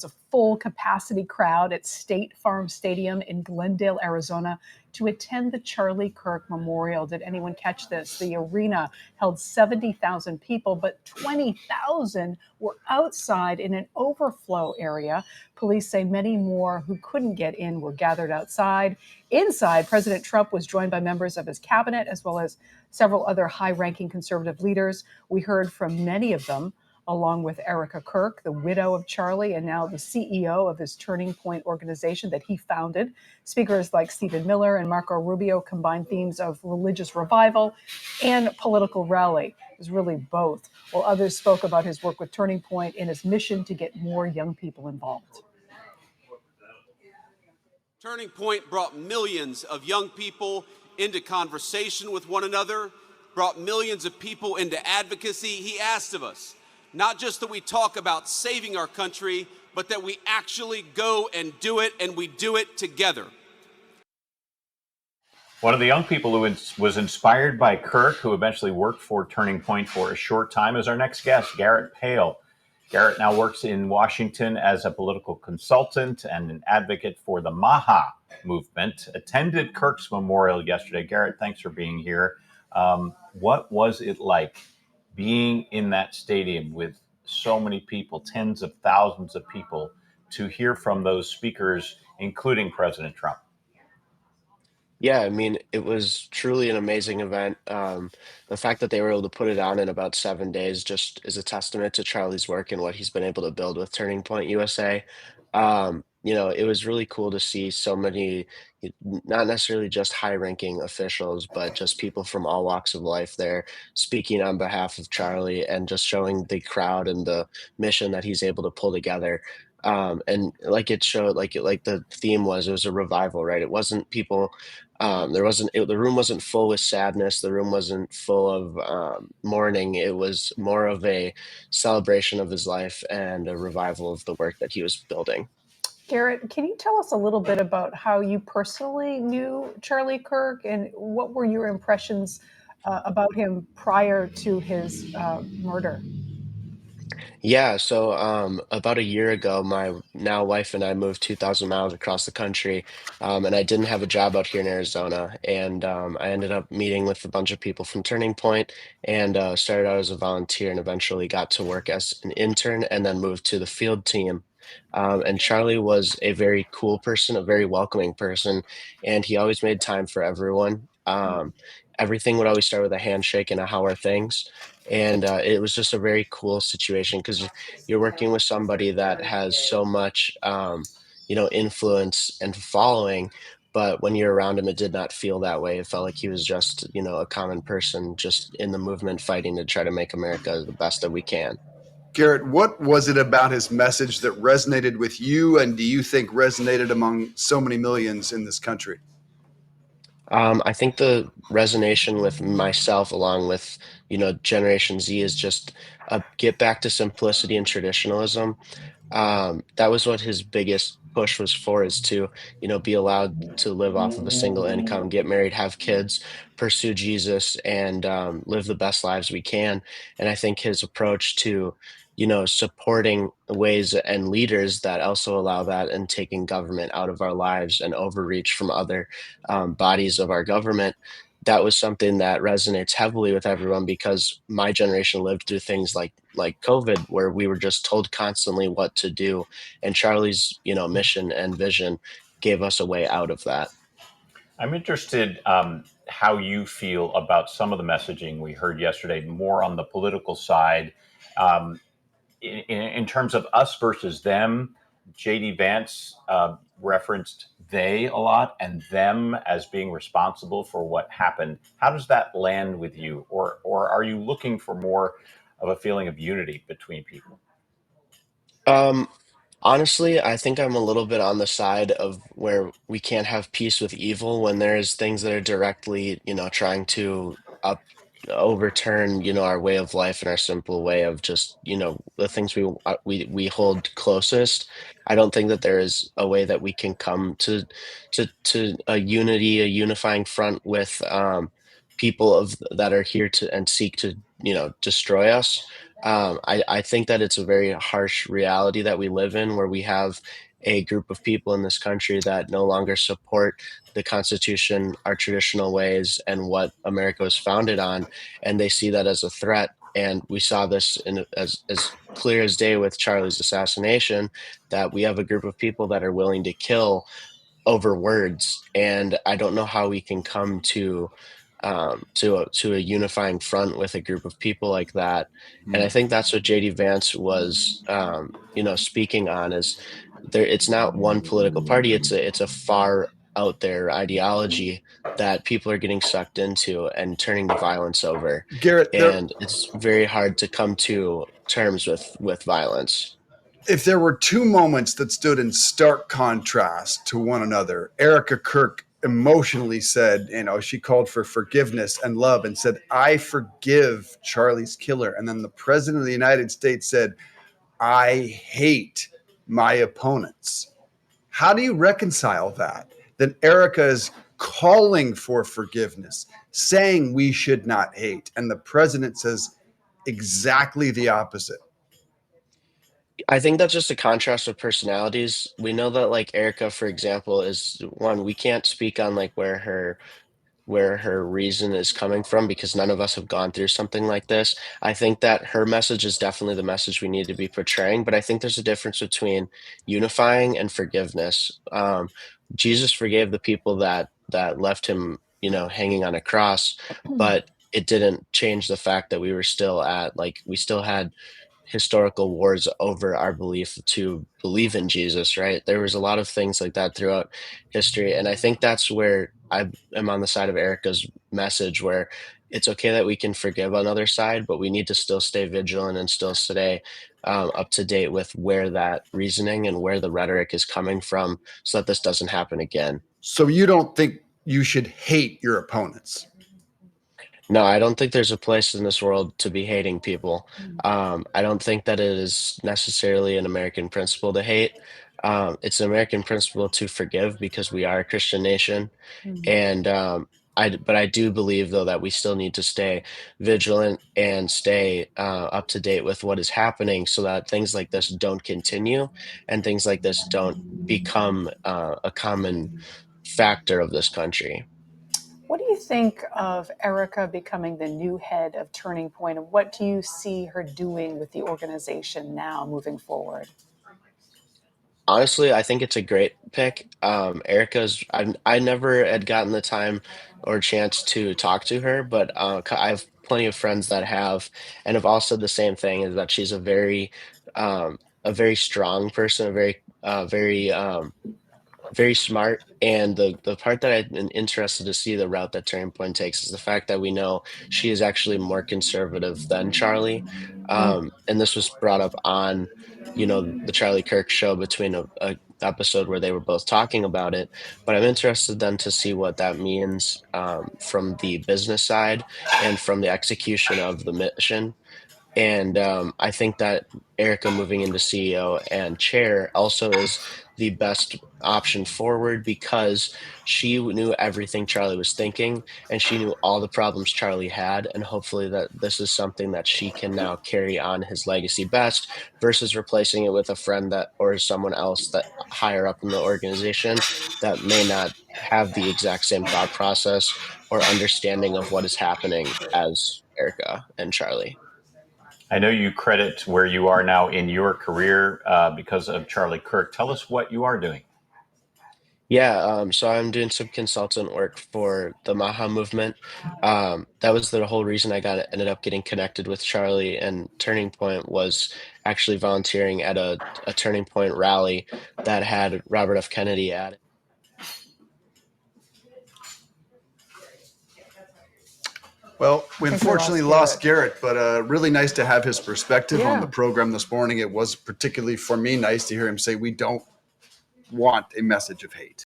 a full capacity crowd at State Farm Stadium in Glendale, Arizona, to attend the Charlie Kirk Memorial. Did anyone catch this? The arena held 70,000 people, but 20,000 were outside in an overflow area. Police say many more who couldn't get in were gathered outside. Inside, President Trump was joined by members of his cabinet as well as several other high-ranking conservative leaders. We heard from many of them, along with Erica Kirk, the widow of Charlie, and now the CEO of his Turning Point organization that he founded. Speakers like Stephen Miller and Marco Rubio combined themes of religious revival and political rally. It was really both, while others spoke about his work with Turning Point and his mission to get more young people involved. Turning Point brought millions of young people into conversation with one another, brought millions of people into advocacy. He asked of us, not just that we talk about saving our country, but that we actually go and do it, and we do it together. One of the young people who was inspired by Kirk, who eventually worked for Turning Point for a short time, is our next guest, Garrett Pagel. Garrett now works in Washington as a political consultant and an advocate for the MAHA movement. Attended Kirk's memorial yesterday. Garrett, thanks for being here. What was it like being in that stadium with so many people, tens of thousands of people, to hear from those speakers, including President Trump? Yeah, I mean, it was truly an amazing event. The fact that they were able to put it on in about 7 days just is a testament to Charlie's work and what he's been able to build with Turning Point USA. It was really cool to see so many, not necessarily just high-ranking officials, but just people from all walks of life there speaking on behalf of Charlie and just showing the crowd and the mission that he's able to pull together. And like it showed, like the theme was, it was a revival, right? It wasn't people. The room wasn't full with sadness. The room wasn't full of mourning. It was more of a celebration of his life and a revival of the work that he was building. Garrett, can you tell us a little bit about how you personally knew Charlie Kirk and what were your impressions about him prior to his murder? Yeah, so about a year ago, my now wife and I moved 2,000 miles across the country, and I didn't have a job out here in Arizona. And I ended up meeting with a bunch of people from Turning Point and started out as a volunteer and eventually got to work as an intern and then moved to the field team. And Charlie was a very cool person, a very welcoming person, and he always made time for everyone. Everything would always start with a handshake and a how are things. And it was just a very cool situation because you're working with somebody that has so much, influence and following. But when you're around him, it did not feel that way. It felt like he was just, a common person just in the movement fighting to try to make America the best that we can. Garrett, what was it about his message that resonated with you, and do you think resonated among so many millions in this country? I think the resonation with myself, along with Generation Z, is just get back to simplicity and traditionalism. That was what his biggest push was for, is to be allowed to live off of a single income, get married, have kids, pursue Jesus, and live the best lives we can. And I think his approach to supporting ways and leaders that also allow that, and taking government out of our lives and overreach from other bodies of our government, that was something that resonates heavily with everyone, because my generation lived through things like COVID, where we were just told constantly what to do, and Charlie's mission and vision gave us a way out of that. I'm interested how you feel about some of the messaging we heard yesterday, more on the political side. In terms of us versus them, J.D. Vance referenced they a lot and them as being responsible for what happened. How does that land with you? Or are you looking for more of a feeling of unity between people? Honestly, I think I'm a little bit on the side of where we can't have peace with evil when there's things that are directly, trying to overturn, our way of life and our simple way of just, the things we hold closest. I don't think that there is a way that we can come to a unity, a unifying front with people that are here to and seek to, destroy us. I think that it's a very harsh reality that we live in, where we have a group of people in this country that no longer support the Constitution, our traditional ways, and what America was founded on, and they see that as a threat. And we saw this as clear as day with Charlie's assassination, that we have a group of people that are willing to kill over words, and I don't know how we can come to a unifying front with a group of people like that. And I think that's what JD Vance was, speaking on, is there. It's not one political party; it's a far out there ideology that people are getting sucked into and turning to violence over, Garrett, and it's very hard to come to terms with violence. if there were two moments that stood in stark contrast to one another, Erica Kirk emotionally said, she called for forgiveness and love and said, I forgive Charlie's killer. And then the president of the United States said, I hate my opponents. How do you reconcile that? That Erica is calling for forgiveness, saying we should not hate. And the president says exactly the opposite. I think that's just a contrast of personalities. We know that, like, Erica, for example, is one, we can't speak on like where her reason is coming from, because none of us have gone through something like this. I think that her message is definitely the message we need to be portraying, but I think there's a difference between unifying and forgiveness. Jesus forgave the people that left him, hanging on a cross, but it didn't change the fact that we still had historical wars over our belief to believe in Jesus, right? There was a lot of things like that throughout history. And I think that's where I am on the side of Erica's message, where it's okay that we can forgive on the other side, but we need to still stay vigilant and still stay up to date with where that reasoning and where the rhetoric is coming from, so that this doesn't happen again. So you don't think you should hate your opponents? No, I don't think there's a place in this world to be hating people. I don't think that it is necessarily an American principle to hate. It's an American principle to forgive, because we are a Christian nation. Mhm. And but I do believe, though, that we still need to stay vigilant and stay up to date with what is happening, so that things like this don't continue and things like this don't become a common factor of this country. What do you think of Erica becoming the new head of Turning Point, and what do you see her doing with the organization now moving forward? Honestly, I think it's a great pick. I never had gotten the time or chance to talk to her, but I have plenty of friends that have, and have all said the same thing: is that she's a very strong person, a very smart. And the part that I've been interested to see the route that Turning Point takes is the fact that we know she is actually more conservative than Charlie. And this was brought up on, the Charlie Kirk show, between a episode where they were both talking about it. But I'm interested then to see what that means, from the business side and from the execution of the mission. And I think that Erica moving into CEO and chair also is the best option forward, because she knew everything Charlie was thinking, and she knew all the problems Charlie had. And hopefully that this is something that she can now carry on his legacy best, versus replacing it with a friend that, or someone else that higher up in the organization, that may not have the exact same thought process or understanding of what is happening as Erica and Charlie. I know you credit where you are now in your career because of Charlie Kirk. Tell us what you are doing. Yeah, so I'm doing some consultant work for the Maha movement. That was the whole reason I ended up getting connected with Charlie, and Turning Point was actually volunteering at a Turning Point rally that had Robert F. Kennedy at it. Well, we I think we unfortunately lost lost Garrett, but really nice to have his perspective on the Yeah. program this morning. It was particularly for me nice to hear him say we don't want a message of hate.